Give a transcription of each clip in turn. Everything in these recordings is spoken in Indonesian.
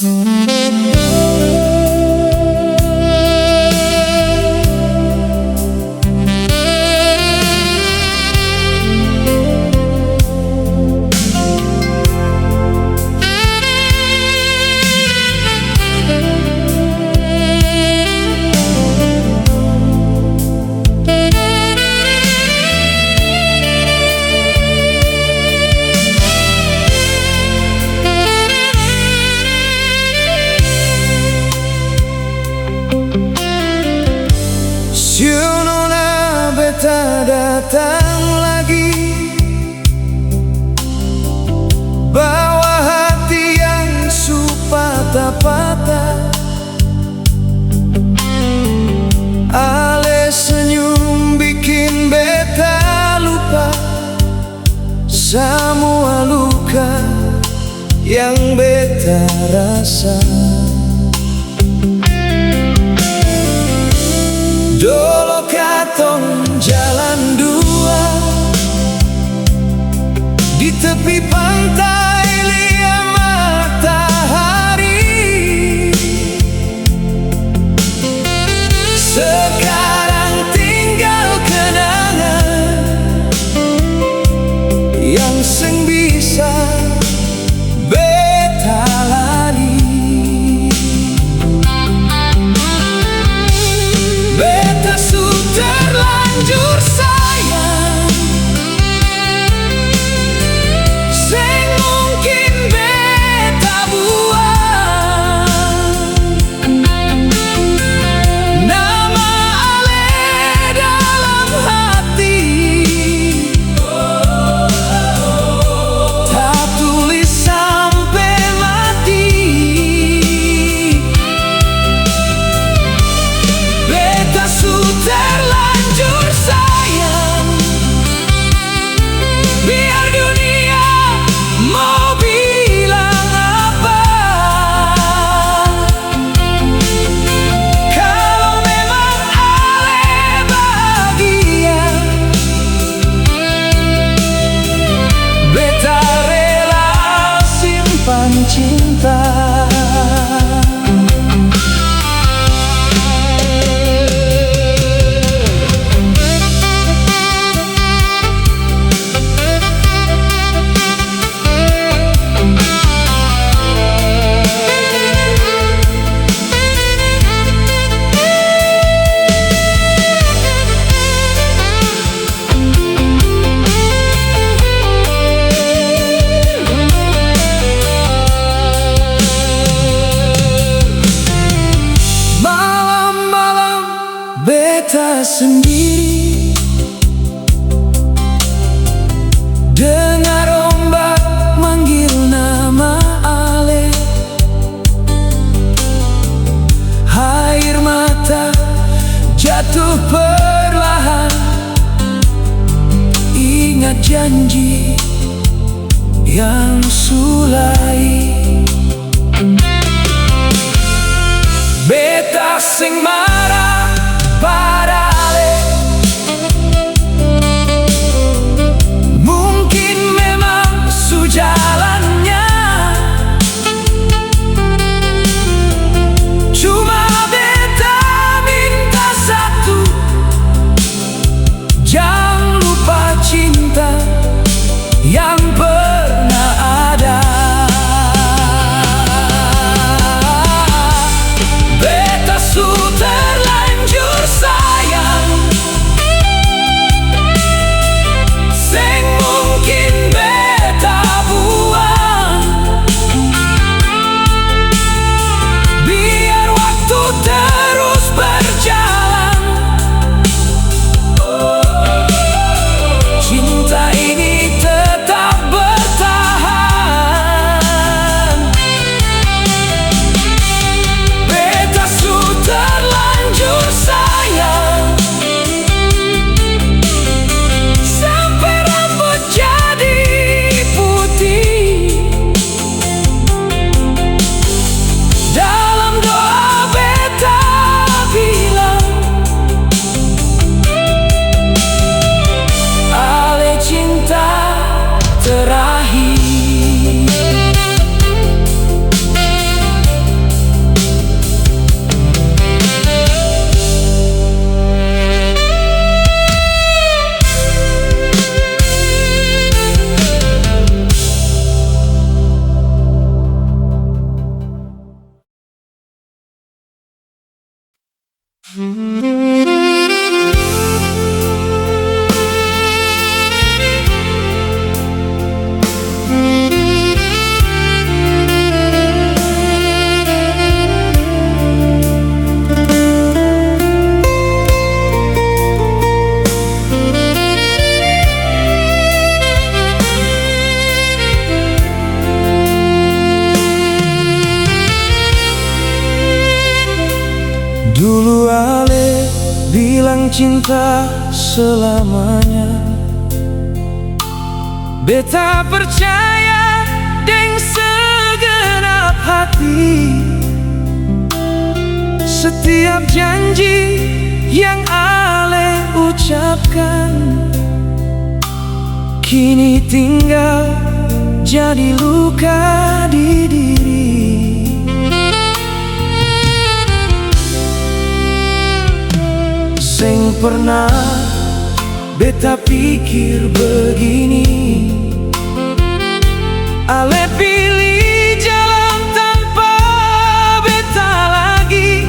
Nona beta datang lagi, bawa hati yang patah-patah. Ale senyum bikin beta lupa semua luka yang beta rasa. Dolo katong jalan dua di tepi pantai lihat matahari. Sekarang tinggal kenangan yang seng bisa beta lari. Beta sudah terlanjur sayang, seng mungkin beta buang. Nama ale dalam hati tak tulis sampai mati. Beta sudah terlanjur sayang, biar dunia mau bilang apa. Kalau memang ale bahagia, beta rela simpan cinta. Beta sendiri dengar ombak manggil nama ale. Air mata jatuh perlahan, ingat janji yang sulai. Beta sing marah pada ale, cinta selamanya. Beta percaya deng segenap hati, setiap janji yang Ale ucapkan kini tinggal jadi luka di diri. Seng pernah beta pikir begini, Ale pilih jalan tanpa beta lagi.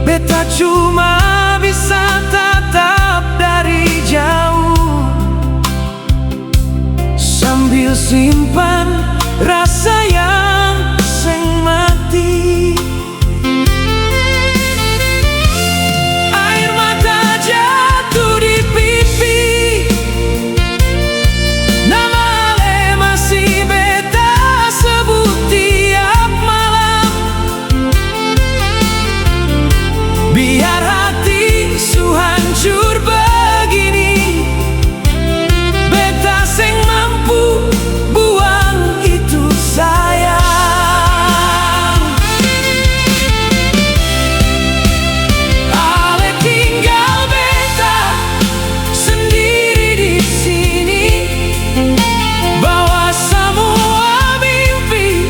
Beta cuma bisa tatap dari jauh, sambil simpan rasa yang seng mati. Air mata jatuh di pipi, nama Ale masih beta sebut tiap malam. Biar hati su hancur begini, beta seng mampu buang itu sayang. Ale tinggal beta sendiri di sini, bawa semua mimpi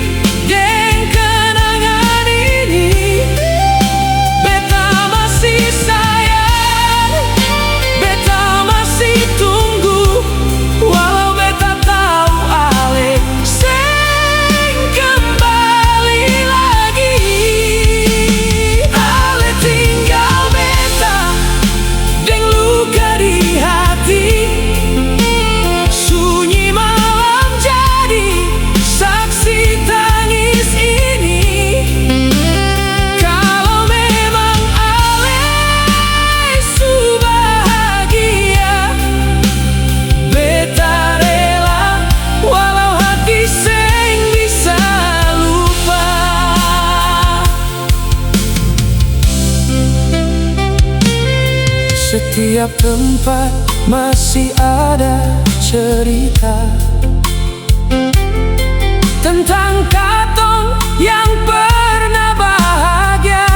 dan kenangan ini. Beta masih sayang, beta masih tunggu, walau beta tahu Ale seng kembali lagi. Ale tinggal beta deng luka di hati, sunyi malam jadi saksi tangis ini. Kalau memang Ale su bahagia, beta rela walau hati seng bisa lupa. Setiap tempat masih ada cerita tentang katong yang pernah bahagia.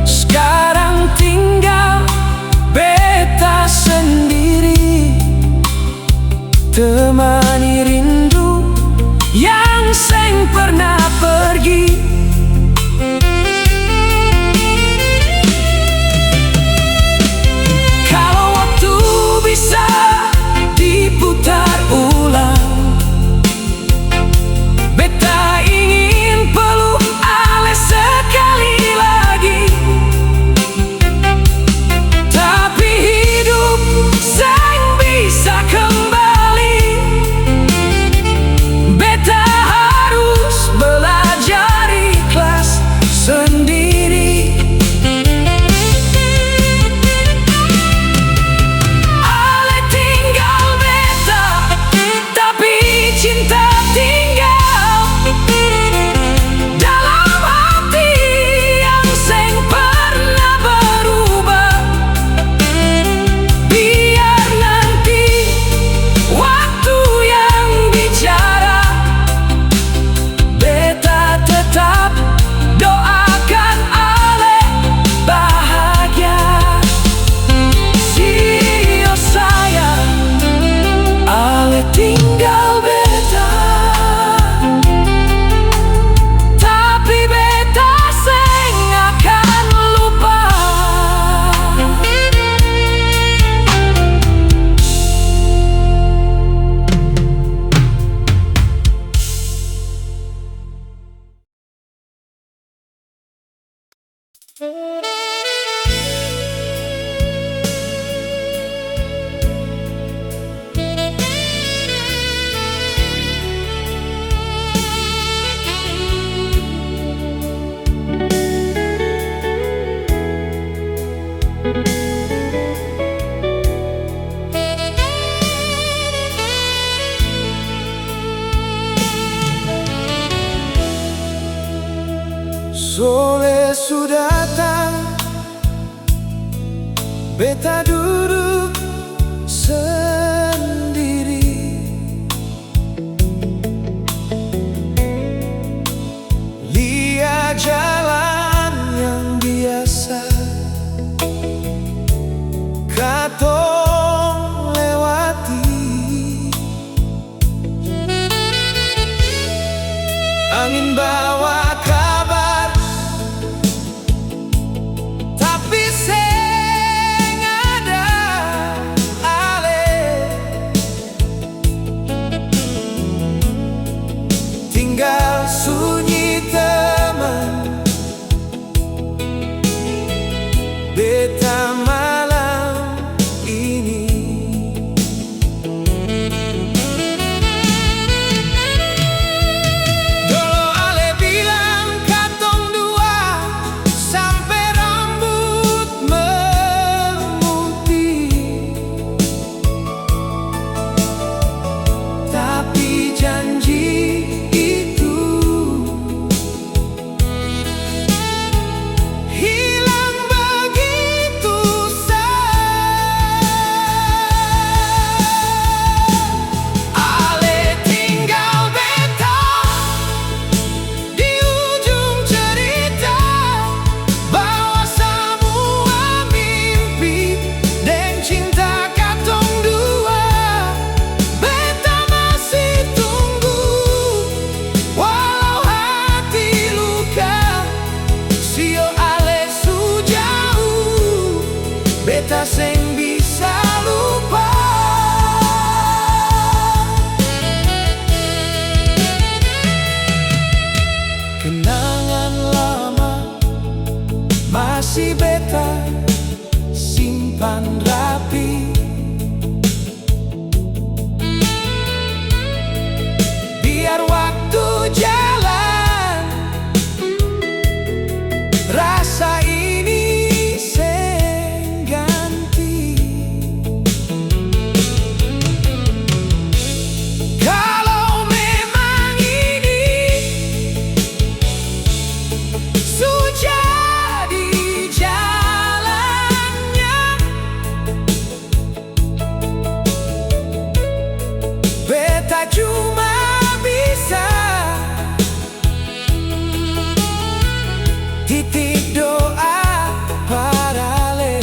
Sekarang tinggal beta sendiri, temani rindu yang seng pernah pergi. Kalau waktu bisa diputar ulang, beta ingin peluk Ale sekali lagi. Tapi hidup seng bisa kembali, beta harus belajar ikhlas sendiri. Ale tinggal beta, tapi cinta tinggal dalam hati yang seng pernah berubah. Biar nanti waktu yang bicara, beta tetap doakan Ale bahagia. Sio sayang, Ale tinggal beta, tapi beta seng akan lupa. Sore sudah datang, beta duduk sendiri. Lihat jalan yang biasa katong lewati. Angin bawa kabar, tapi seng ada ale. Tinggal sunyi teman, beta malam ini. Dulu ale bilang katong dua sampai rambut memutih, tapi janji itu hilang begitu saja. Ale tinggal beta di ujung cerita, bawa semua mimpi dan cinta katong dua. Beta masih tunggu, walau hati luka. Sio ale su jauh, beta seng bisa lupa. Kenangan lama masih beta simpan rapi. Biar waktu jalan, rasa ini seng ganti. Kalau memang ini sudah di jalannya, beta cuma bisa titik doa parale.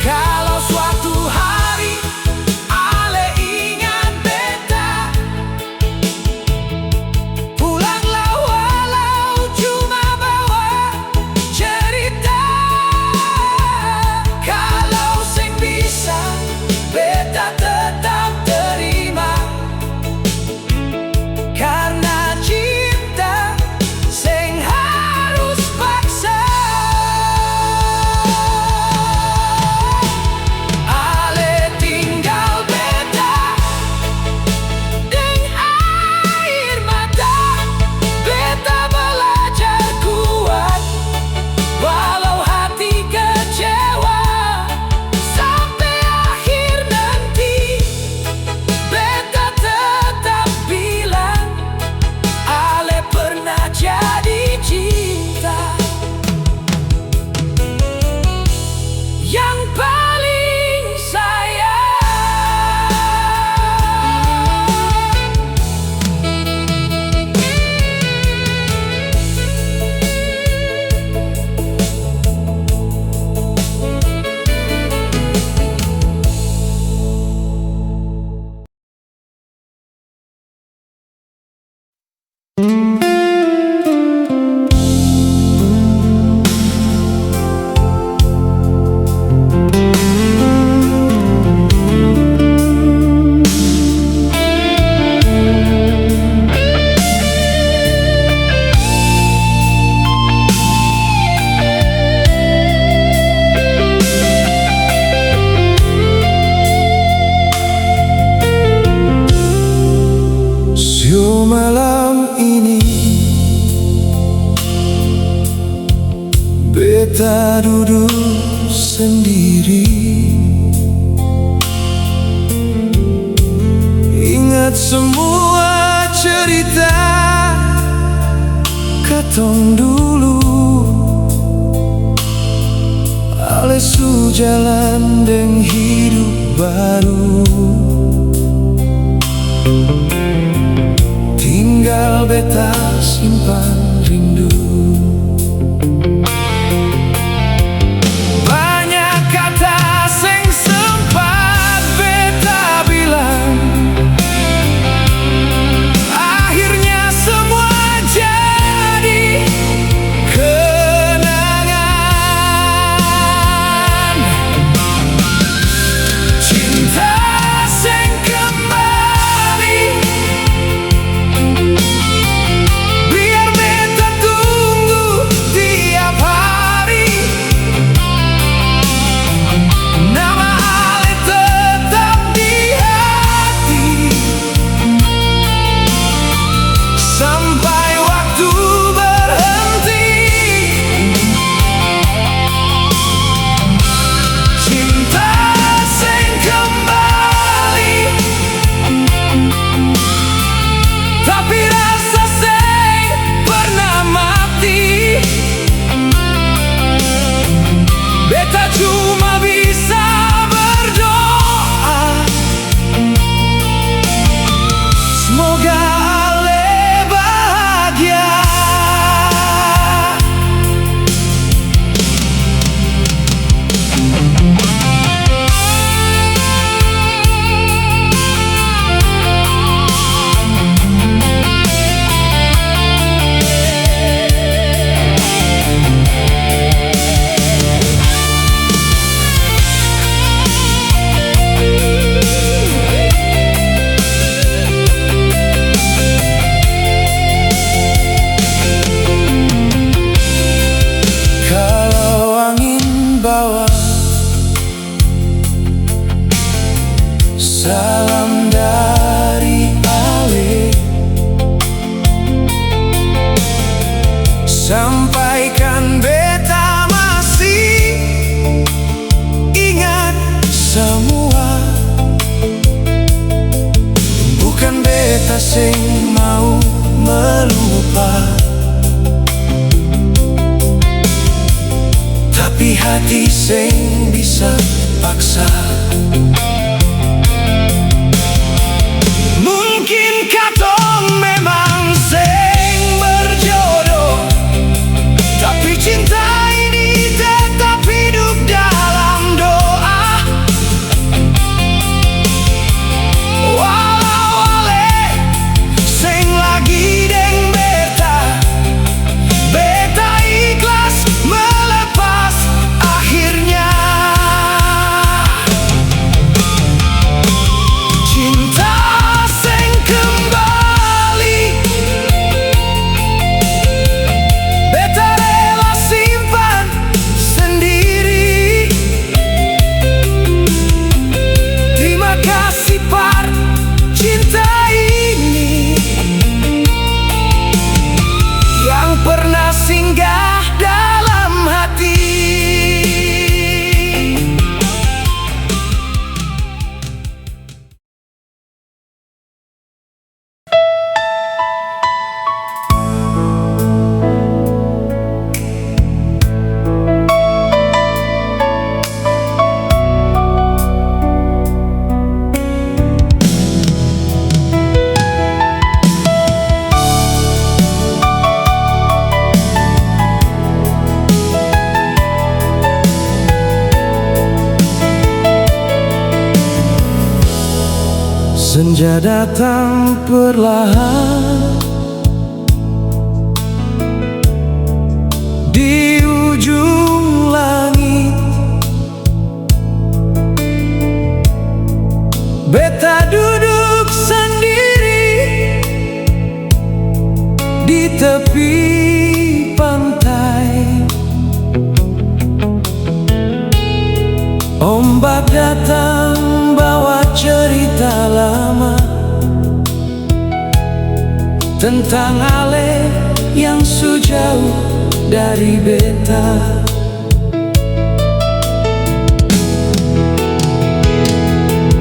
Kalau suatu hari ale ingat beta, pulanglah walau cuma bawa cerita. Kalau seng bisa, beta tetap terima, karena cinta seng harus paksa. Ale tinggal beta deng air mata, beta belajar kuat walau hati kecewa. Sampai akhir nanti beta tetap bilang ale pernah jadi cinta yang paling sayang. Sio malam ini beta duduk sendiri, ingat semua cerita katong dulu. Ale sujalan deng hidup baru, tinggal beta simpan rindu. Banyak kata sing sempat beta bilang, akhirnya semua jadi kenangan. Cinta sing kembali, biar beta tunggu tiap hari. Nama Ale tetap di hati, sampai waktu berhenti. Cinta sing kembali, tapi rasa sing pernah mati. Beta cuma bisa berdoa, semoga Ale bahagia. Kalau angin bawa salam dari Ale, sampaikan beta masih ingat semua. Bukan beta sing mau melupa, tapi hati sing bisa paksa. Mungkin katong memang sing berjodoh, tapi cinta ini tetap hidup dalam doa. Walau Ale sing lagi deng beta, beta ikhlas melepas akhirnya. Cinta sing kembali, beta rela simpan sendiri. Terima kasih par cinta ini, yang pernah singgah dalam hati. Senja datang perlahan, di ujung langit beta duduk sendiri di tepi pantai. Ombak datang bawa cerita lama tentang Ale yang sejauh dari beta.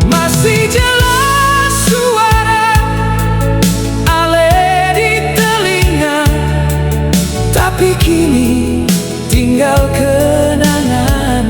Masih jelas suara Ale di telinga, tapi kini tinggal kenangan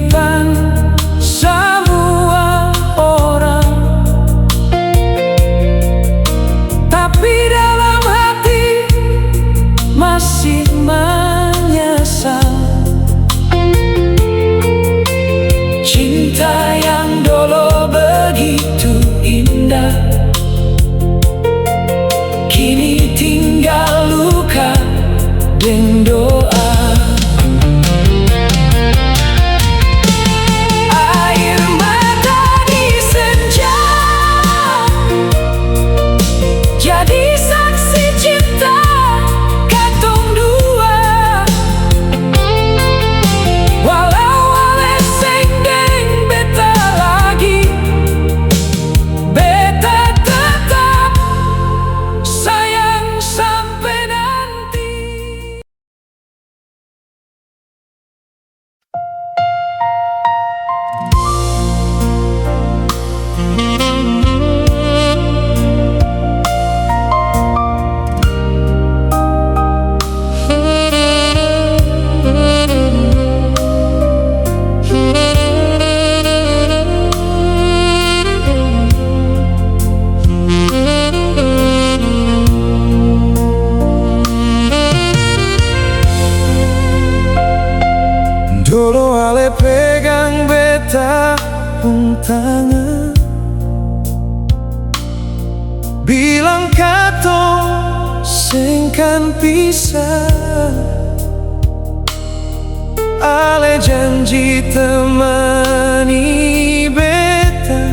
depan semua orang, tapi dalam hati masih menyesal. Cinta yang dulu begitu indah, kini tinggal luka dan doa. Air mata di senja jadi saksi cinta katong dua. Walau ale seng deng beta lagi, beta tetap sayang sampai nanti. Dulu ale pegang beta pung tangan, bilang katong seng kan pisah. Ale janji temani beta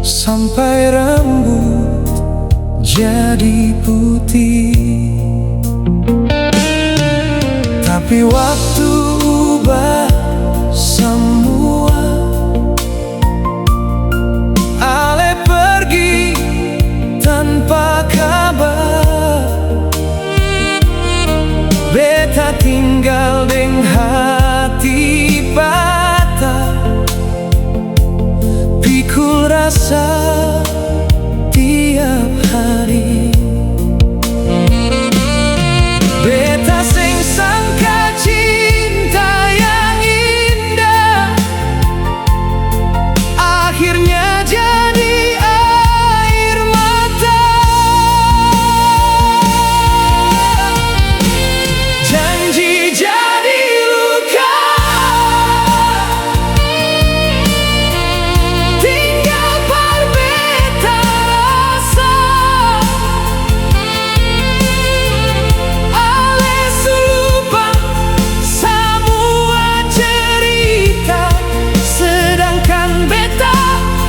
sampai rambut jadi putih. Tapi waktu ubah semua, ale pergi tanpa kabar. Beta tinggal deng hati patah, pikul rasa tiap hari. Beta seng sangka cinta yang indah akhirnya jadi air mata. Janji jadi luka, tinggal berbeta rasa. Ale lupa semua cerita, sedangkan beta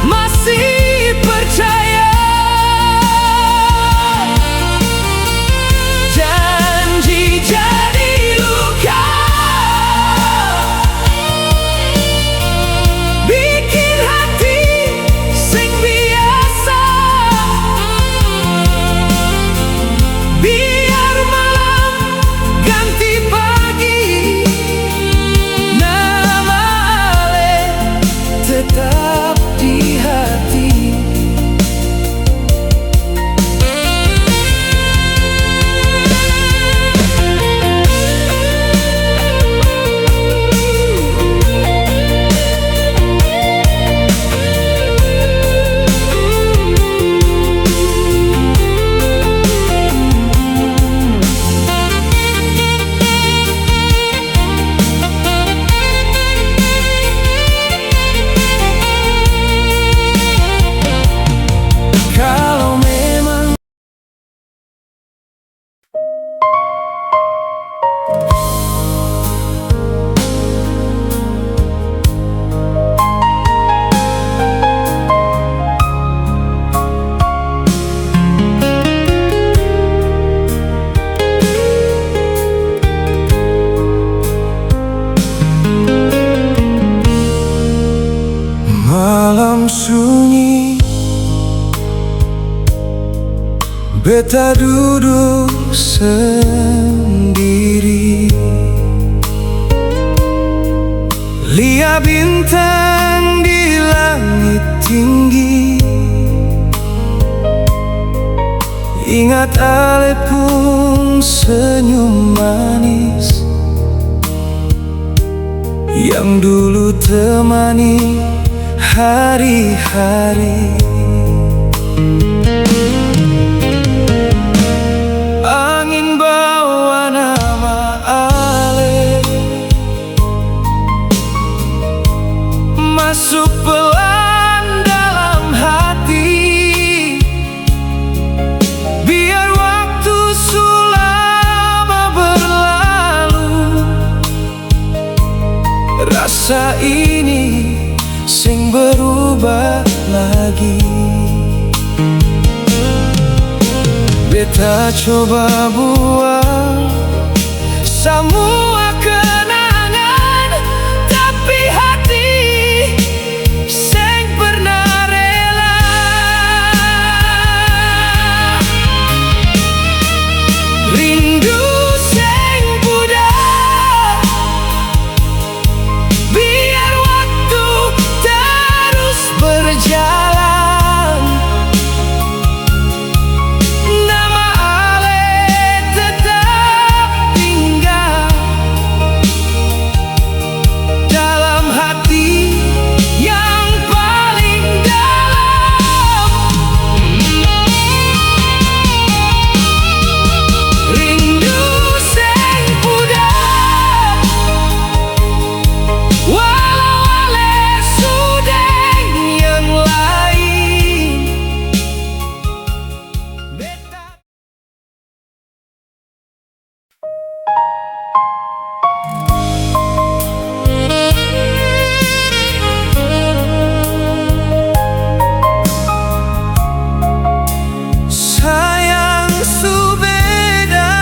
masih percaya. Janji jadi luka, bikin hati sing biasa. Biar malam ganti pagi, nama ale tetap di hati. Kalau memang malam sunyi, beta duduk sendiri, lihat bintang di langit tinggi. Ingat ale pun senyum manis yang dulu temani hari-hari. Angin bawa nama Ale masuk pelan dalam hati, biar waktu sulama berlalu. Rasa ini sing berubah lagi. Beta coba buang semua kenangan, tapi hati sing pernah rela. Rindu sing pudar, biar waktu terus berjalan. Nama Ale tetap tinggal dalam hati yang paling dalam. Rindu sing pudar, walau Ale sudah yang lain. Beta sayang subeda,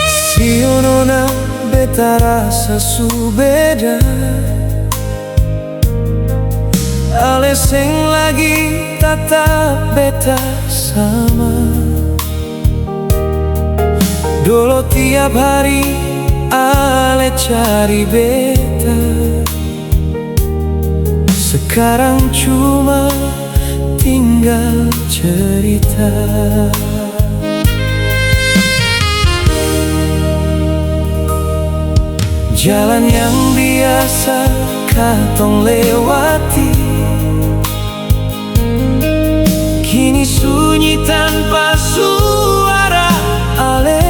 sionona beta rasa subeda. Ale sing lagi tatap beta sama. Dulu tiap hari Ale cari beta, sekarang cuma tinggal cerita. Jalan yang biasa katong lewati kini sunyi tanpa suara Ale.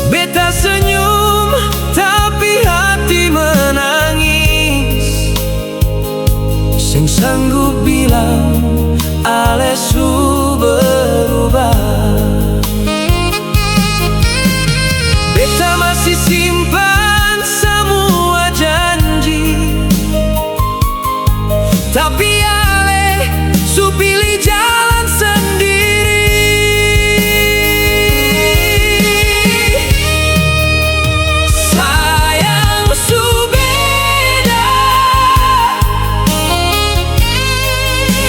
Beta senyum tapi hati menangis, sing sanggup bilang Ale su berubah. Beta masih simpan semua janji, tapi Ale su pilih jalan sendiri. Sayang su beda,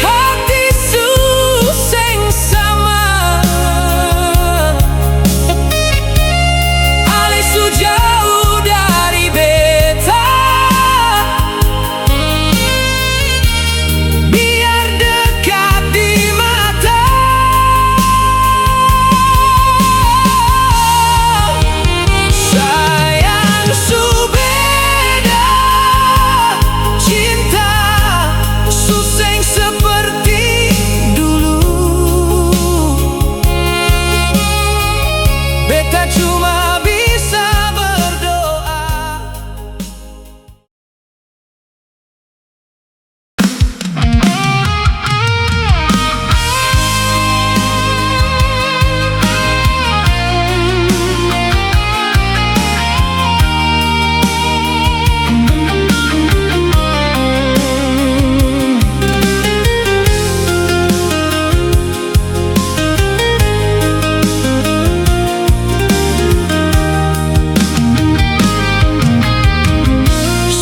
hati su sing sama. Ale su jauh dari beta, biar dekat di mata. Sayang su beda, cinta su sing seperti dulu. Beta cuma bisa berdoa.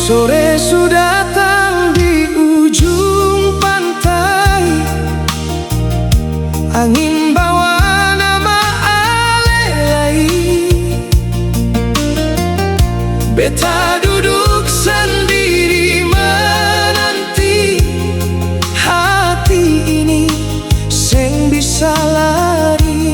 Sore sudah datang di ujung pantai, angin bawa nama Ale lagi. Beta duduk sendiri menanti, hati ini sing bisa lari.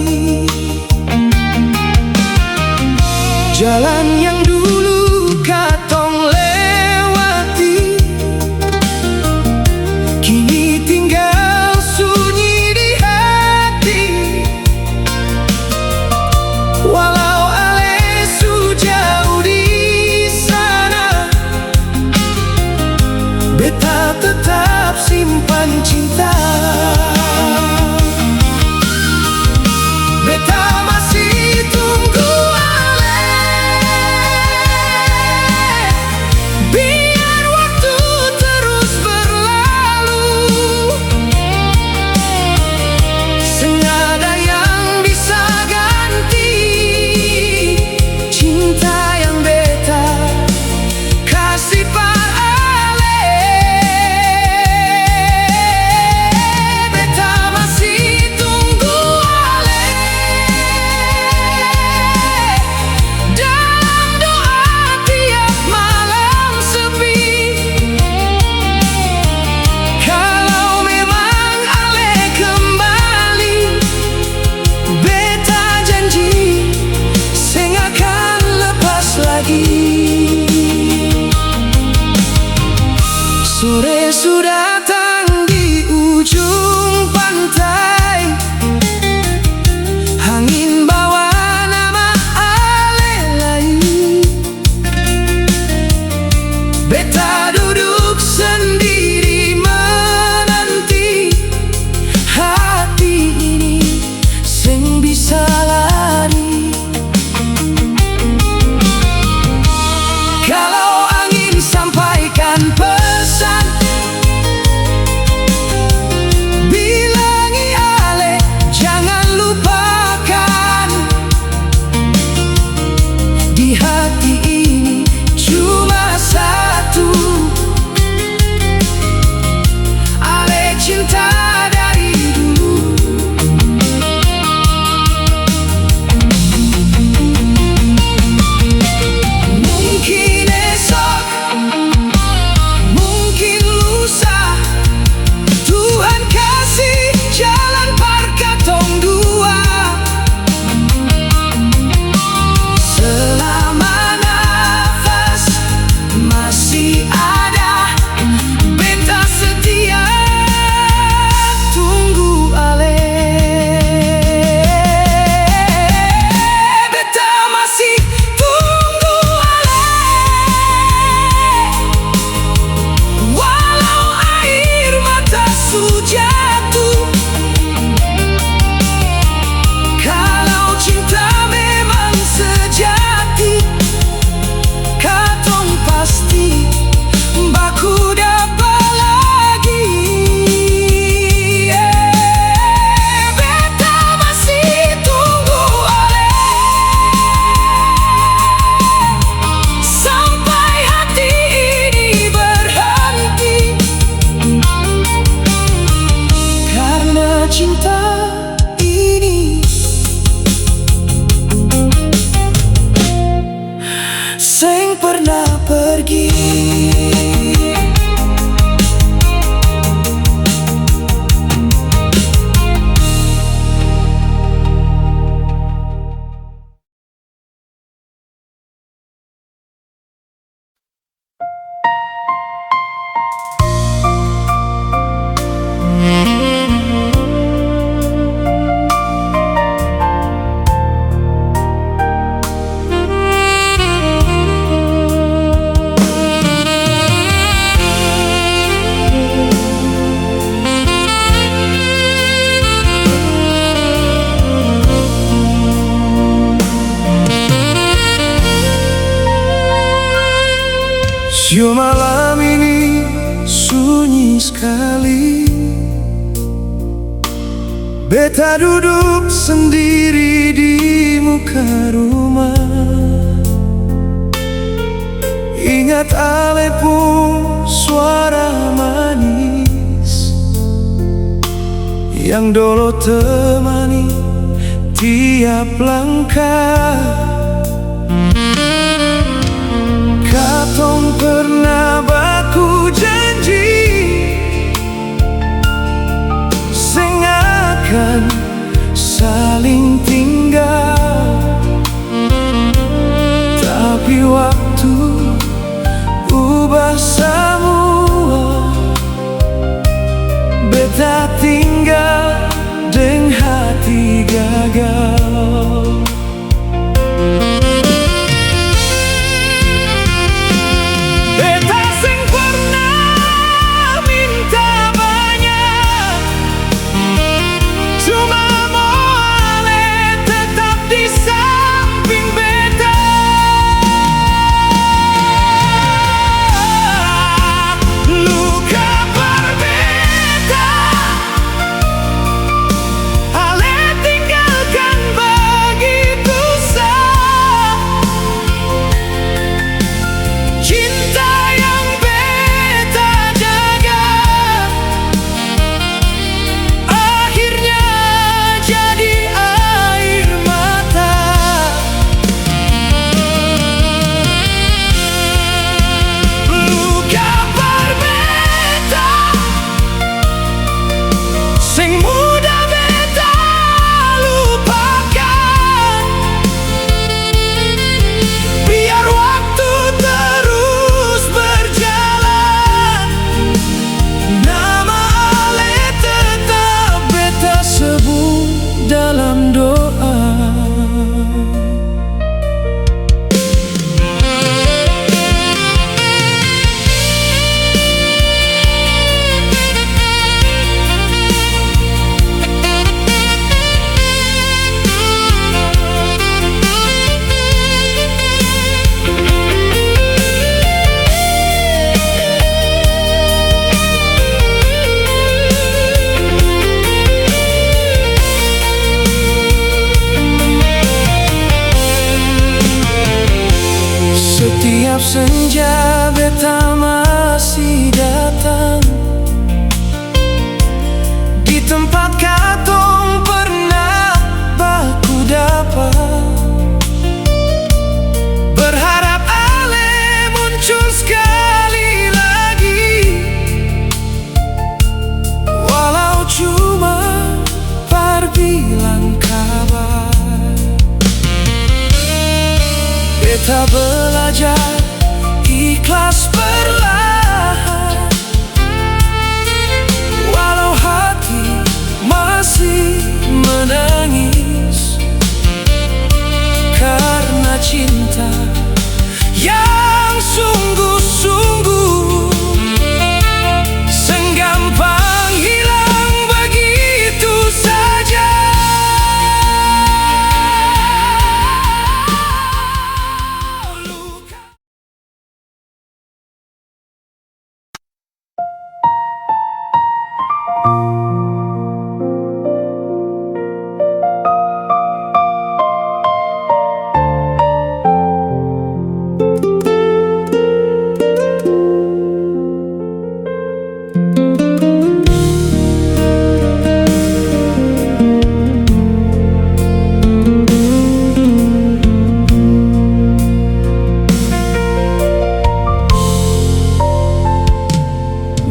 Sio malam ini sunyi sekali. Beta duduk sendiri di muka rumah. Ingat ale pun suara manis yang dulu temani tiap langkah. Katong pernah baku janji sing akan saling tinggal, tapi waktu ubah semua. Beta tinggal dengan hati gagal. Beta sing pernah minta banyak, cuma mau ale tetap di samping beta. Luka berbeda, ale tinggalkan begitu saja. Cinta yang beta jaga akhirnya jadi air mata. Luka berbeda sing mudah beta lupakan. Biar waktu terus berjalan, nama ale tetap beta sebut dalam doa. Setiap senja beta masih datang di tempat katong pernah baku dapat. Berharap ale muncul sekali lagi, walau cuma bilang kabar. Beta belajar ikhlas perlahan, walau hati masih menangis karena cinta yang sungguh-sungguh segampang hilang begitu saja.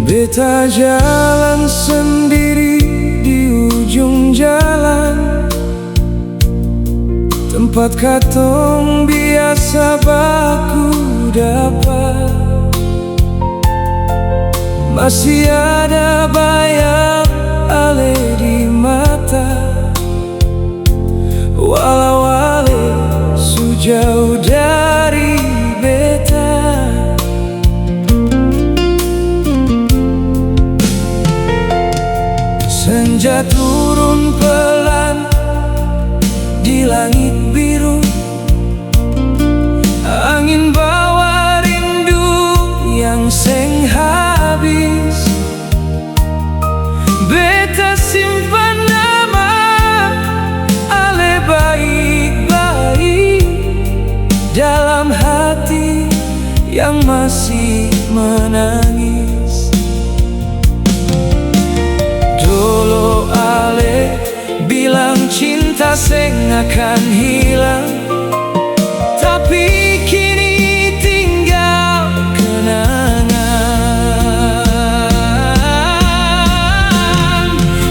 Beta jalan sendiri di ujung jalan, tempat katong biasa baku dapat. Masih ada bayang ale di mata, walau ale sejauh dari beta. Senja turun pelan di langit biru, angin bawa rindu masih menangis. Dulu ale bilang cinta seng akan hilang, tapi kini tinggal kenangan.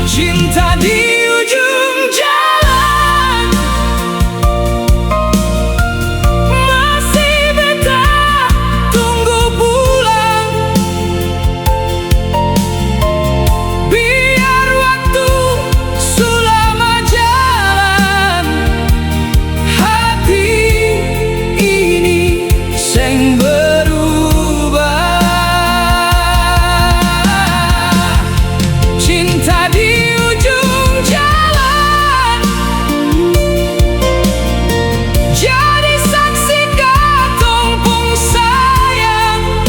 Cinta di ujung jalan masih beta tunggu pulang. Biar waktu sulama jalan, hati ini seng berubah. Cinta di ujung jalan jadi saksi katong pung sayang.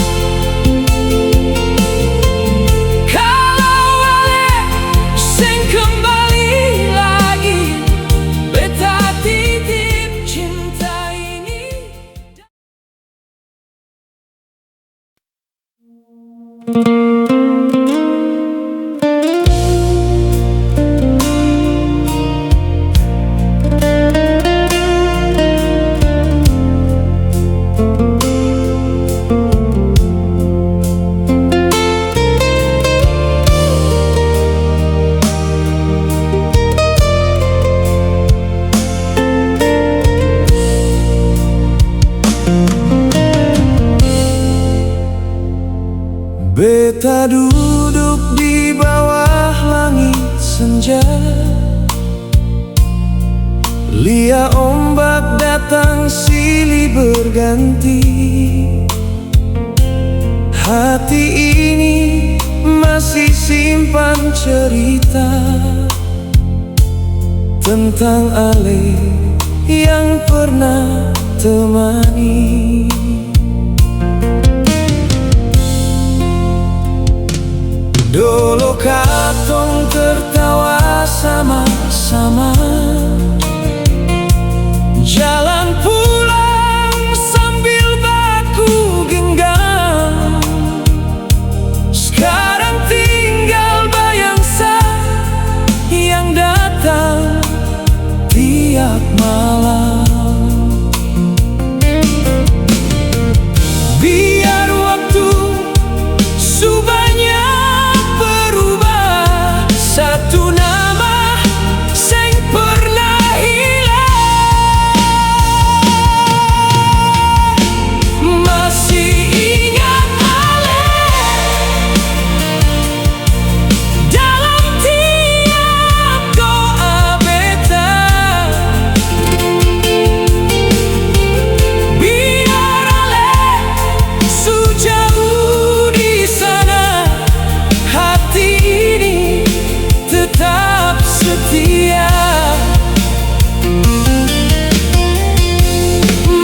Kalau ale seng kembali lagi, beta titip cinta ini. Beta duduk di bawah langit senja, lia ombak datang silih berganti. Hati ini masih simpan cerita tentang ale yang pernah temani. Dulu katong tertawa sama-sama, jalan pulang sambil baku genggam. Sekarang tinggal bayangsa yang datang tiap malam. Biar waktu subahnya berubah, satu nama seng pernah hilang. Masih ingat ale dalam tiap doa beta. Biar ale sejauh di sana, hati ini tetap setia.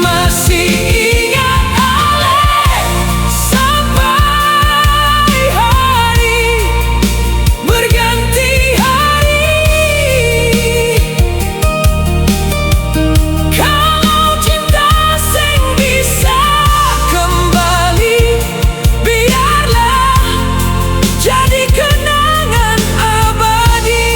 Masih ingat ale sampai hari berganti hari. Kalau cinta seng bisa kembali, biarlah jadi kenangan abadi.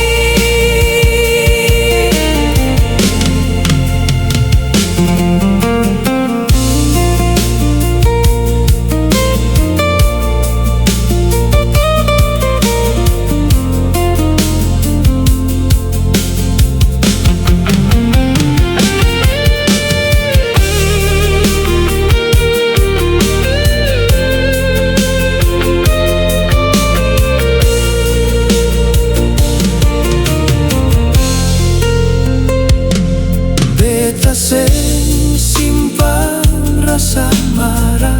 Beta seng simpan rasa marah,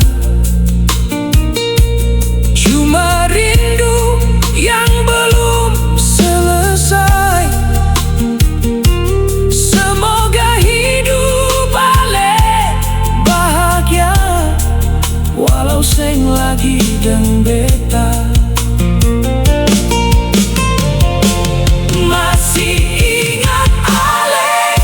cuma rindu yang belum selesai. Semoga hidup ale bahagia, walau seng lagi dan beta. Masih ingat ale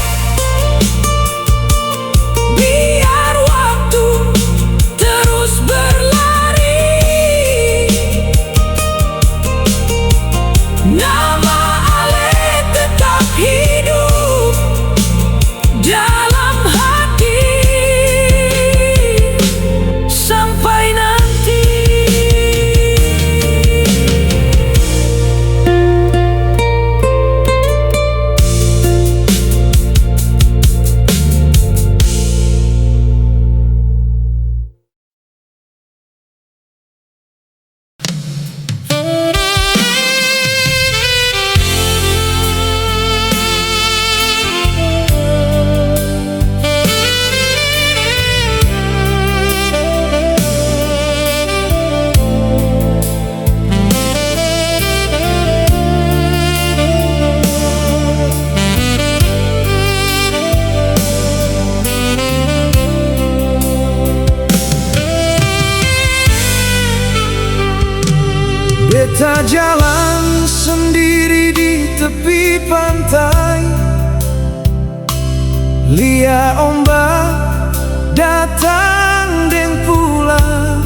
Lia ombak datang dan pulang,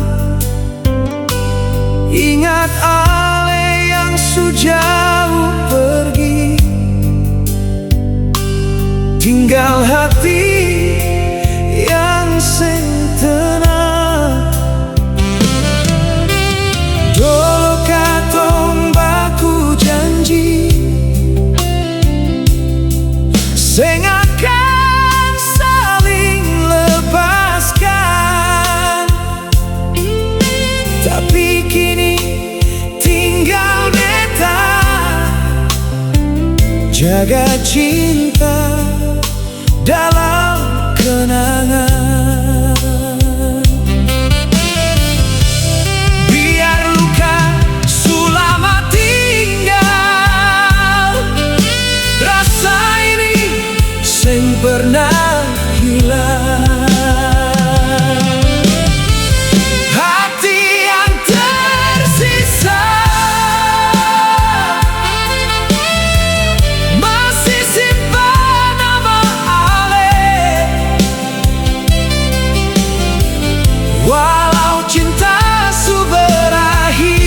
ingat ale yang sejauh pergi, tinggal hati yang sing tenang. Dolo katong baku janji sing akan saling lepaskan, tapi kini tinggal beta jaga cinta dalam kenangan. Biar luka sulama tinggal, rasa ini sing pernah hilang. Hati yang tersisa masih simpan nama ale, walau cinta su berakhir,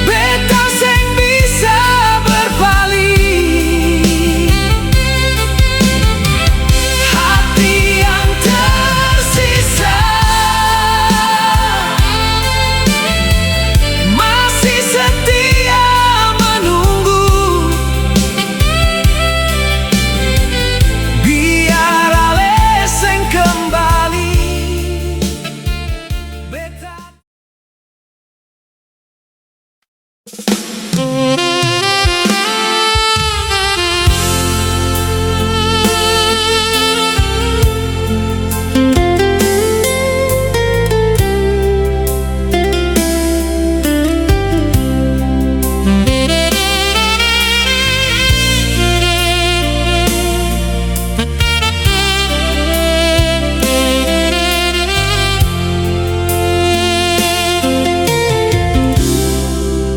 beta sing bisa berpaling. Hati yang tersisa masih setia menunggu, biar ale sing kembali. Beta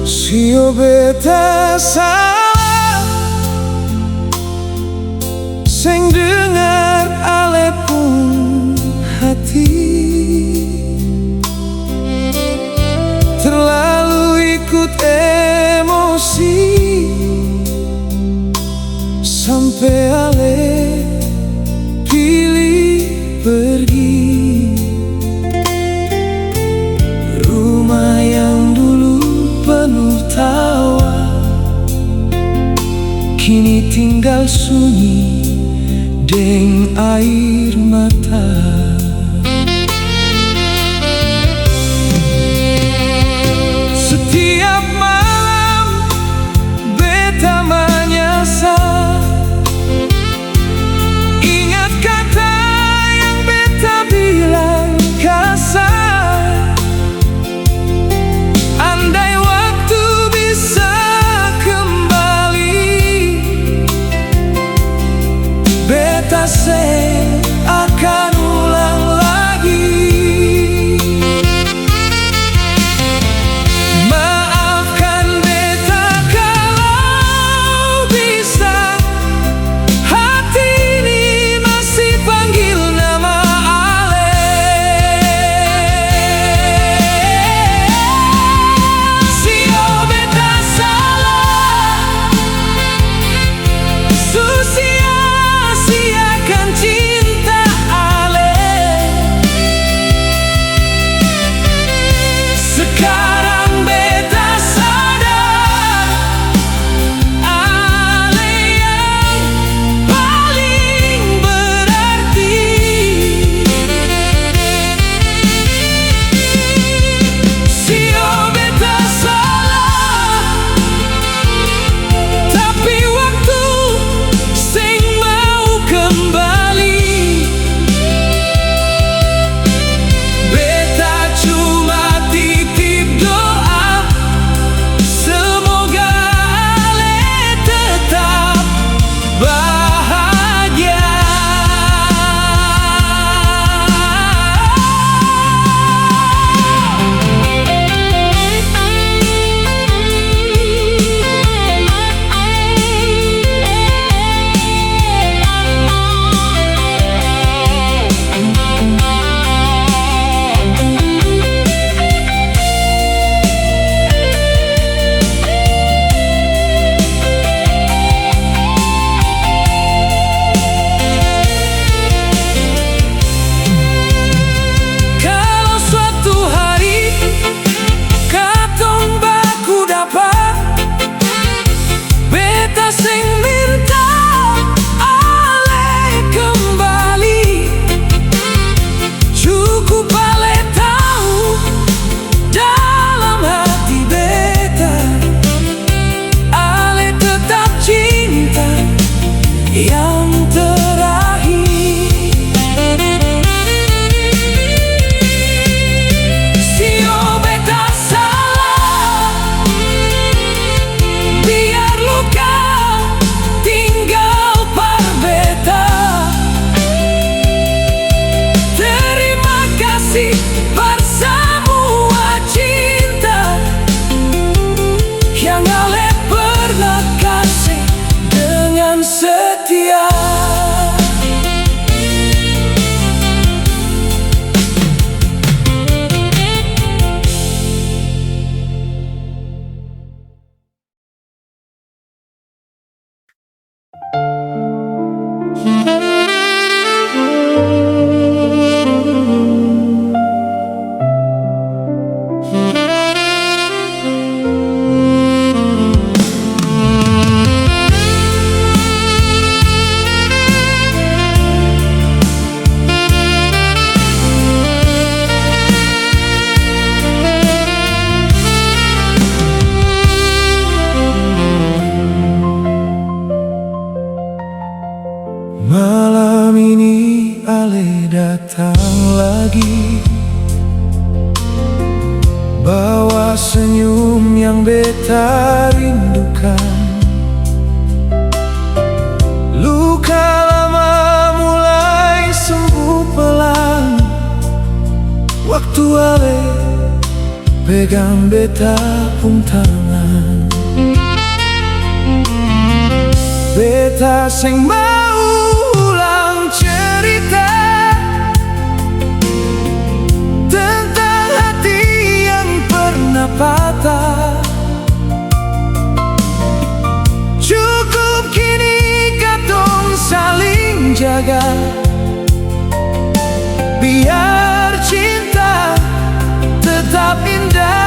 sio beta salah sing dengar ale pun hati, terlalu ikut emosi sampai ale pilih pergi. Rumah yang dulu penuh tawa kini tinggal sunyi deng air mata. Setiap malam beta menyasar, ingat kata yang beta bilang kasar. Andai waktu bisa kembali, beta sing akan ulang yang terakhir. Sio beta salah, biar luka tinggal par beta. Terima kasih par semua cinta yang Ale pernah kasih dengan setia. Malam ini Ale datang lagi, bawa senyum yang beta rindukan. Luka lama mulai sembuh pelan, waktu Ale pegang beta pun tangan. Beta sing mau ulang cerita tentang hati yang pernah patah. Cukup kini katong saling jaga, biar cinta tetap indah.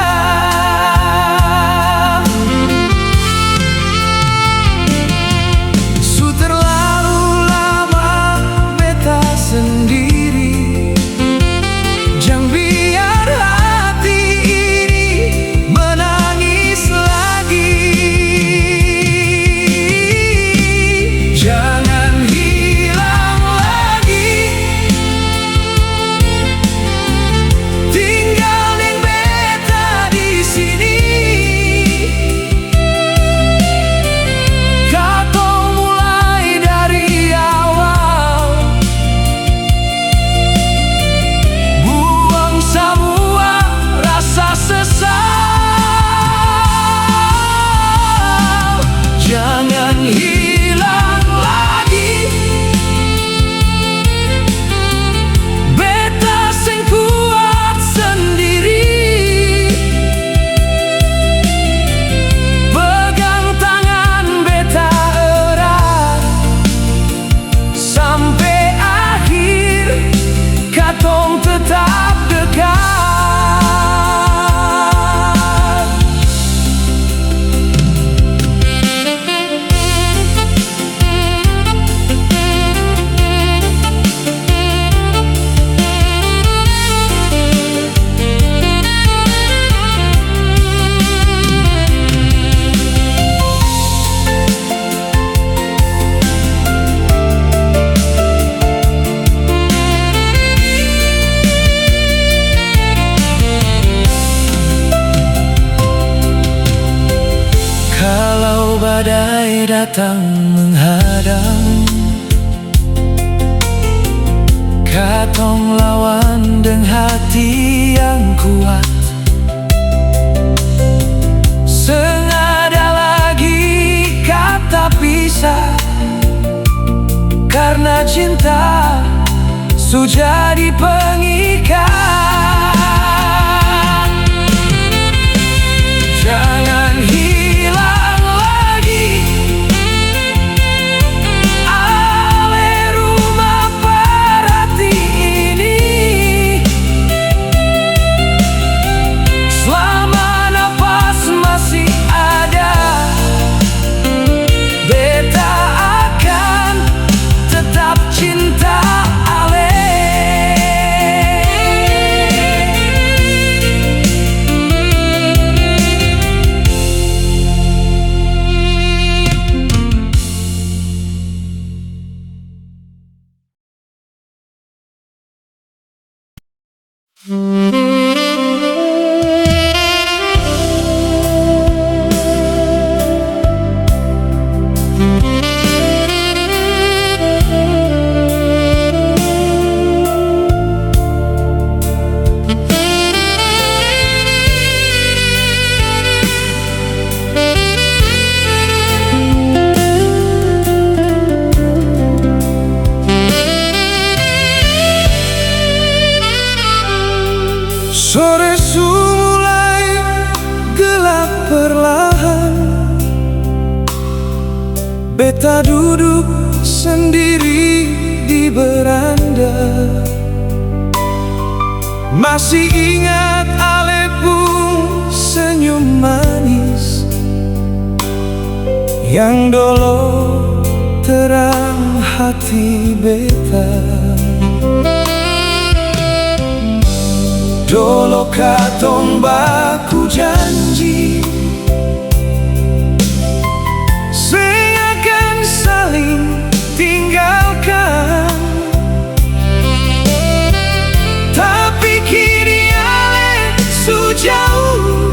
Badai datang menghadang, katong lawan dengan hati yang kuat. Sengada lagi kata pisah, karena cinta sudah jadi pengikat. Jangan hilang lagi Ale rumah perhati ini. Selama nafas masih ada, beta akan tetap cinta Ale. Beta duduk sendiri di beranda, masih ingat Ale pun senyum manis yang dulu terang hati beta. Dulu katong baku janji sing akan saling tinggalkan, tapi kini Ale su jauh,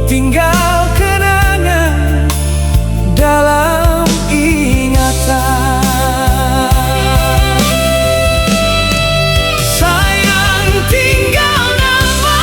tinggal kenangan dalam ingatan. Sayang tinggal nama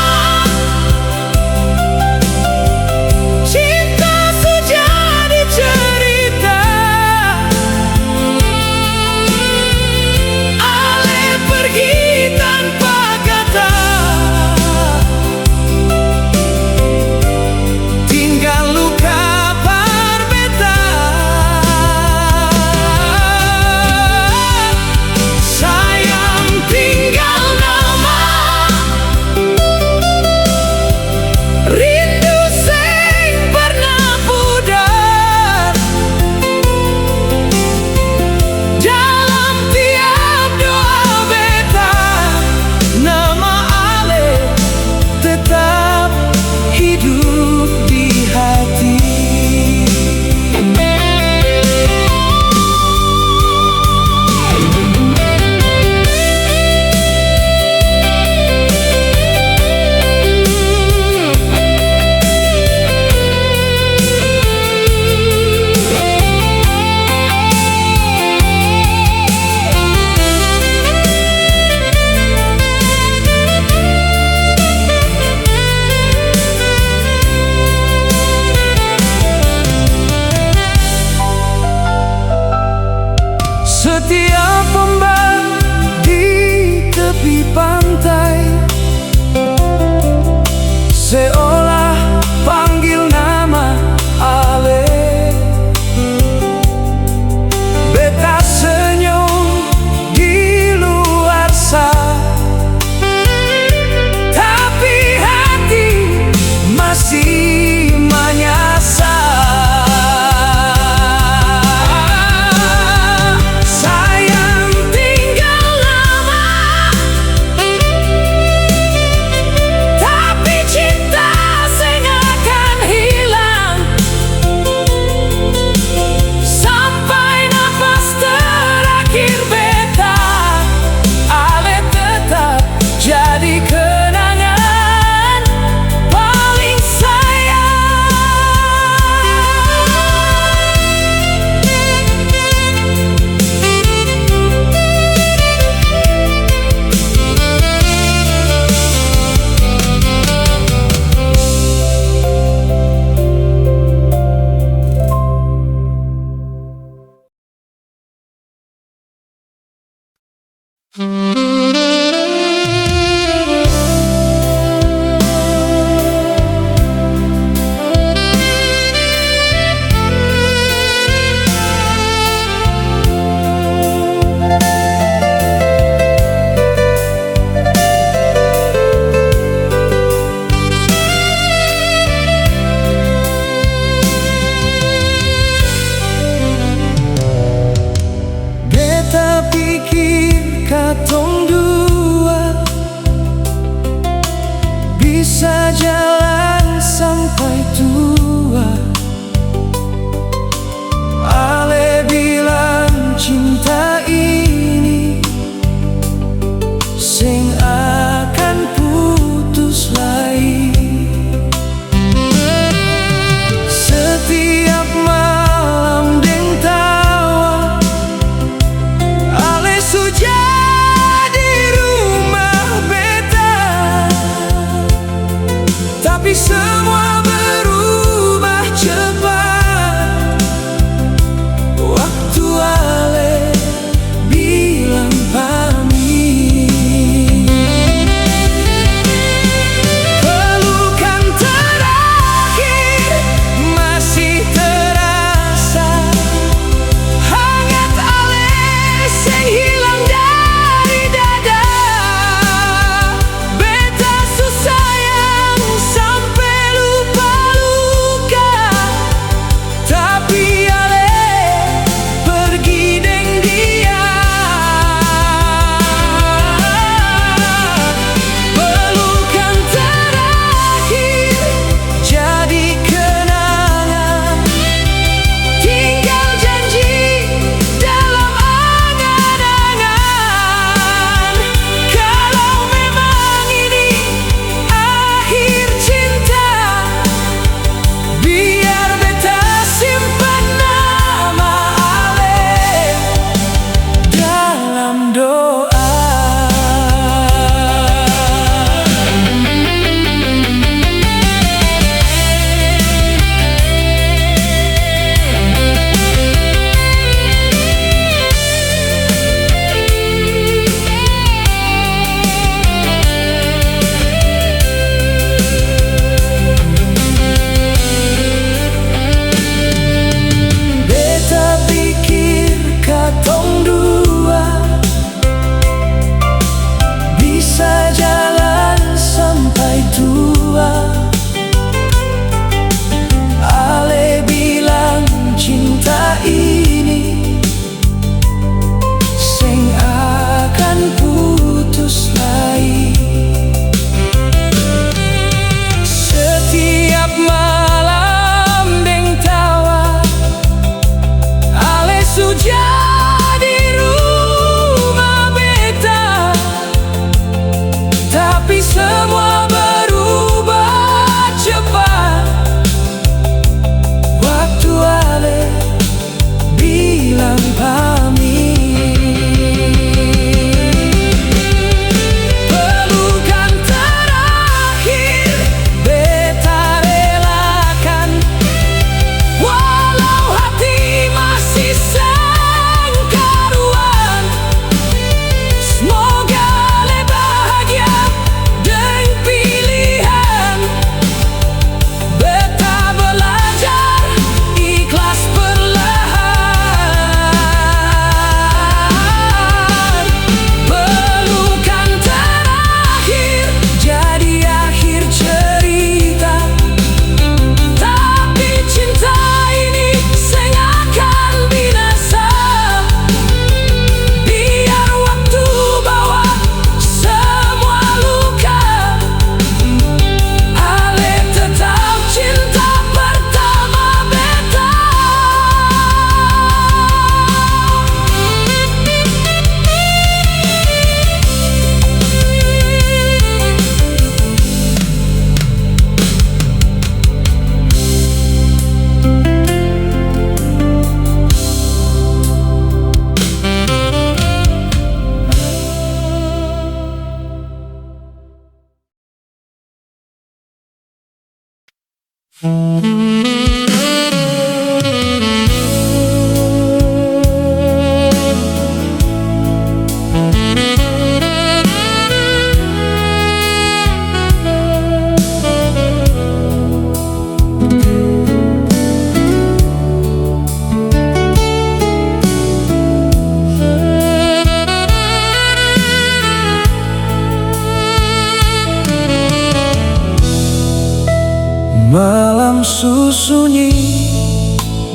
Malam sunyi,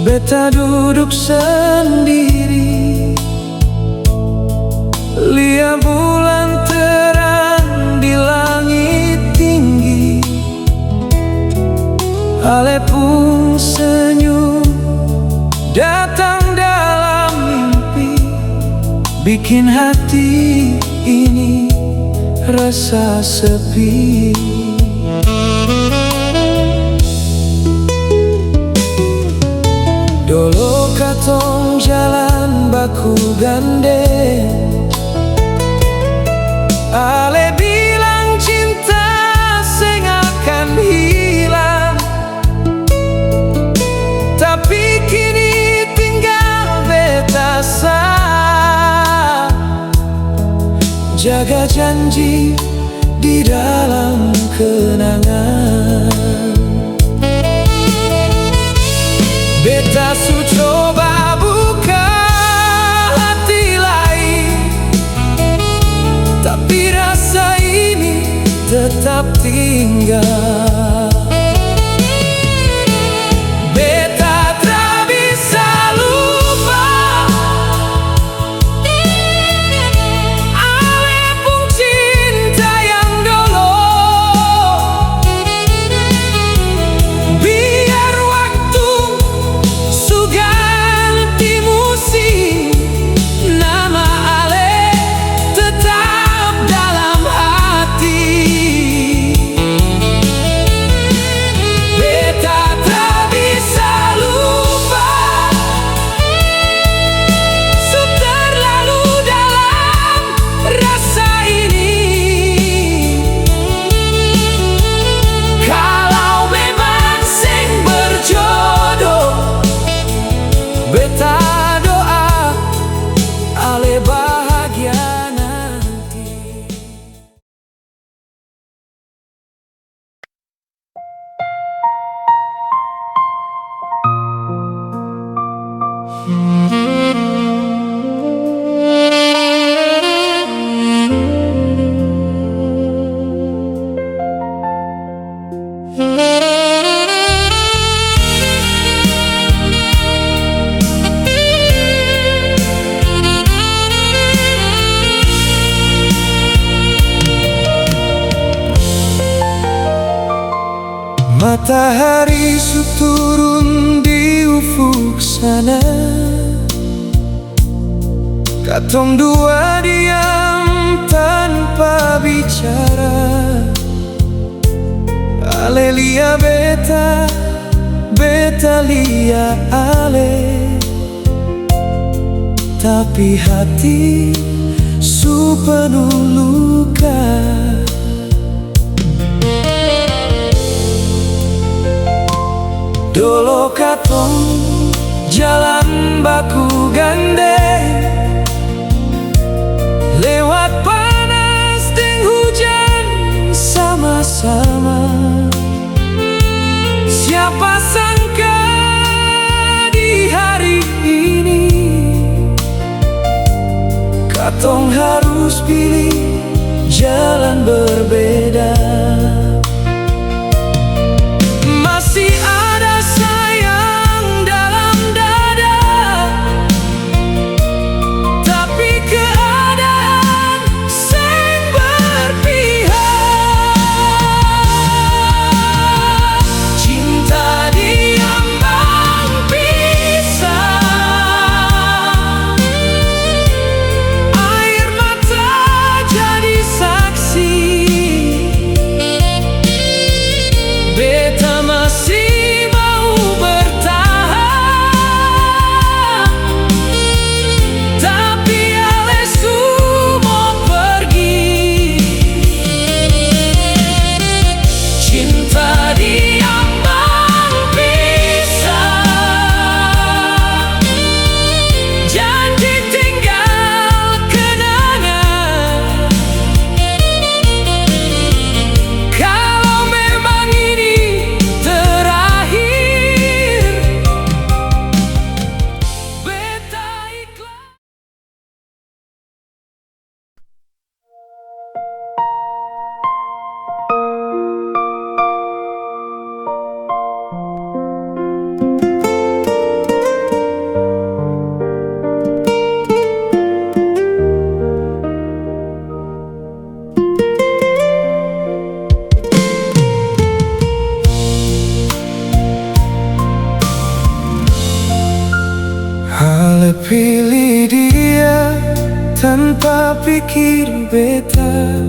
beta duduk sendiri, lihat bulan terang di langit tinggi. Ale pun senyum datang dalam mimpi, bikin hati ini rasa sepi. Dulu katong jalan baku gandeng, ale bilang cinta seng akan hilang, tapi kini tinggal beta jaga janji di dalam kenangan. Beta su coba buka hati lain, tapi rasa ini tetap tinggal. Beta tak bisa lupa ale pun cinta yang dulu. Biar waktu ganti musim, nama ale tetap dalam hati. Beta tak bisa lupa, su terlalu dalam rasa ini. Kalau memang seng berjodoh, beta doa ale bahagia nanti. Matahari su turun di ufuk sana, katong dua diam tanpa bicara. Ale lia beta, beta lia ale, tapi hati su penuh luka. Dulu katong jalan baku gandeng, lewat panas dan hujan sama-sama. Siapa sangka di hari ini katong harus pilih jalan berbeda. Masih ada sayang dalam dada, tapi keadaan seng berpihak. Cinta diambang pisah, air mata jadi saksi. Ale pilih dia tanpa pikir beta,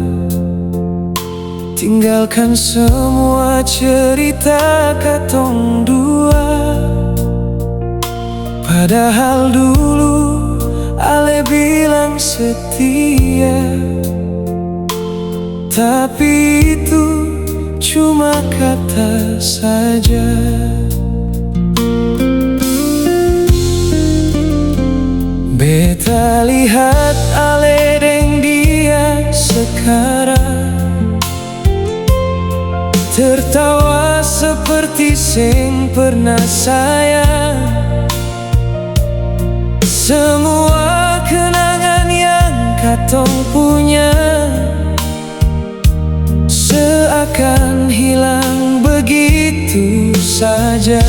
tinggalkan semua cerita katong dua. Padahal dulu Ale bilang setia, tapi itu cuma kata saja. Beta lihat Ale deng dia sekarang, tertawa seperti sing pernah sayang. Semua kenangan yang katong punya seakan hilang begitu saja.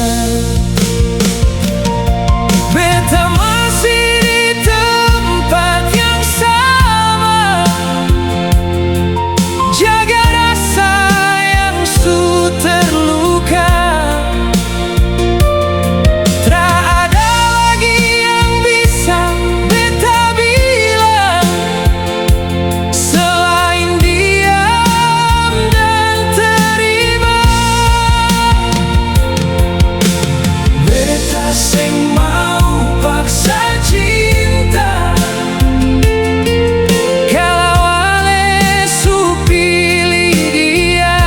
Beta masih di tempat yang sama, jaga rasa yang su terluka. Tak ada lagi yang bisa beta bilang selain diam dan terima. Beta sing mau paksa cinta, kalau Ale su pilih dia.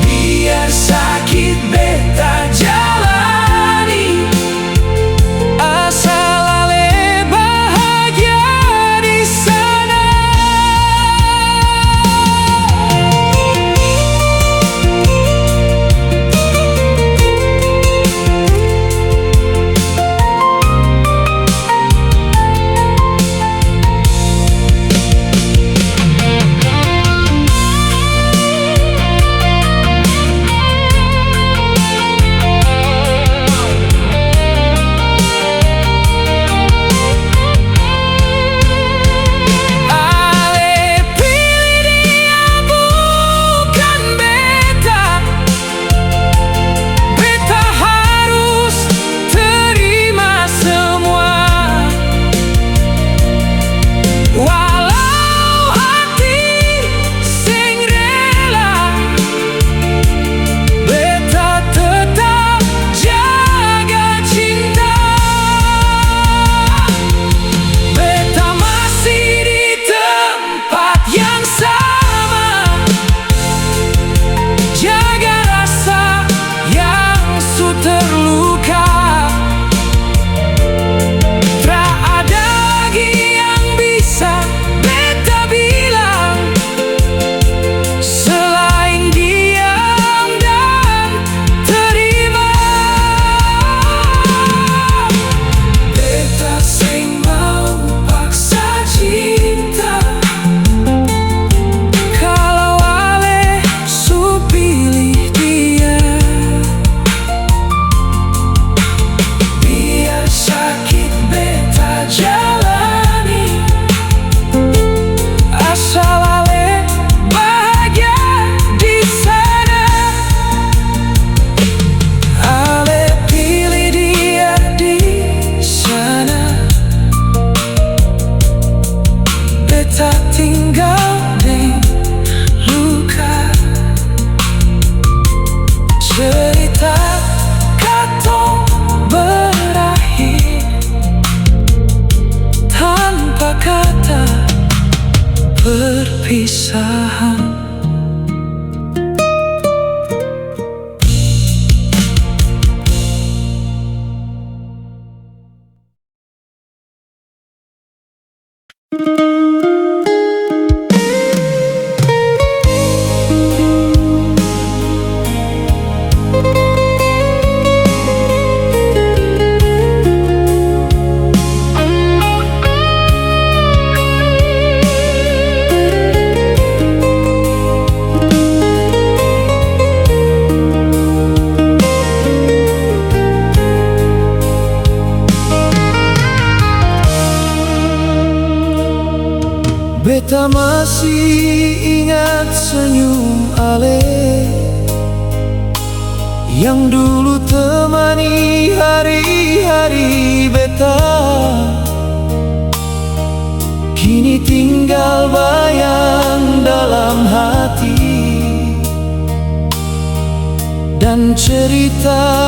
Biar sakit beta jalani, asal Ale bahagia di sana. Ale pilih dia bukan beta. Beta harus terima semua, walau hati sing rela. Beta tetap jaga cinta. Beta masih di tempat yang sama, jaga rasa yang su terluka. Tak ada lagi yang bisa beta bilang selain diam dan terima. Beta sing mau paksa cinta, kalau Ale su pilih dia. Biar sakit beta jalani, asal Ale bahagia di sana. Ale pilih dia di sana, beta tinggal deng luka. Cerita katong berakhir tanpa kata perpisahan. Beta masih ingat senyum Ale yang dulu temani hari-hari beta, kini tinggal bayang dalam hati. Dan cerita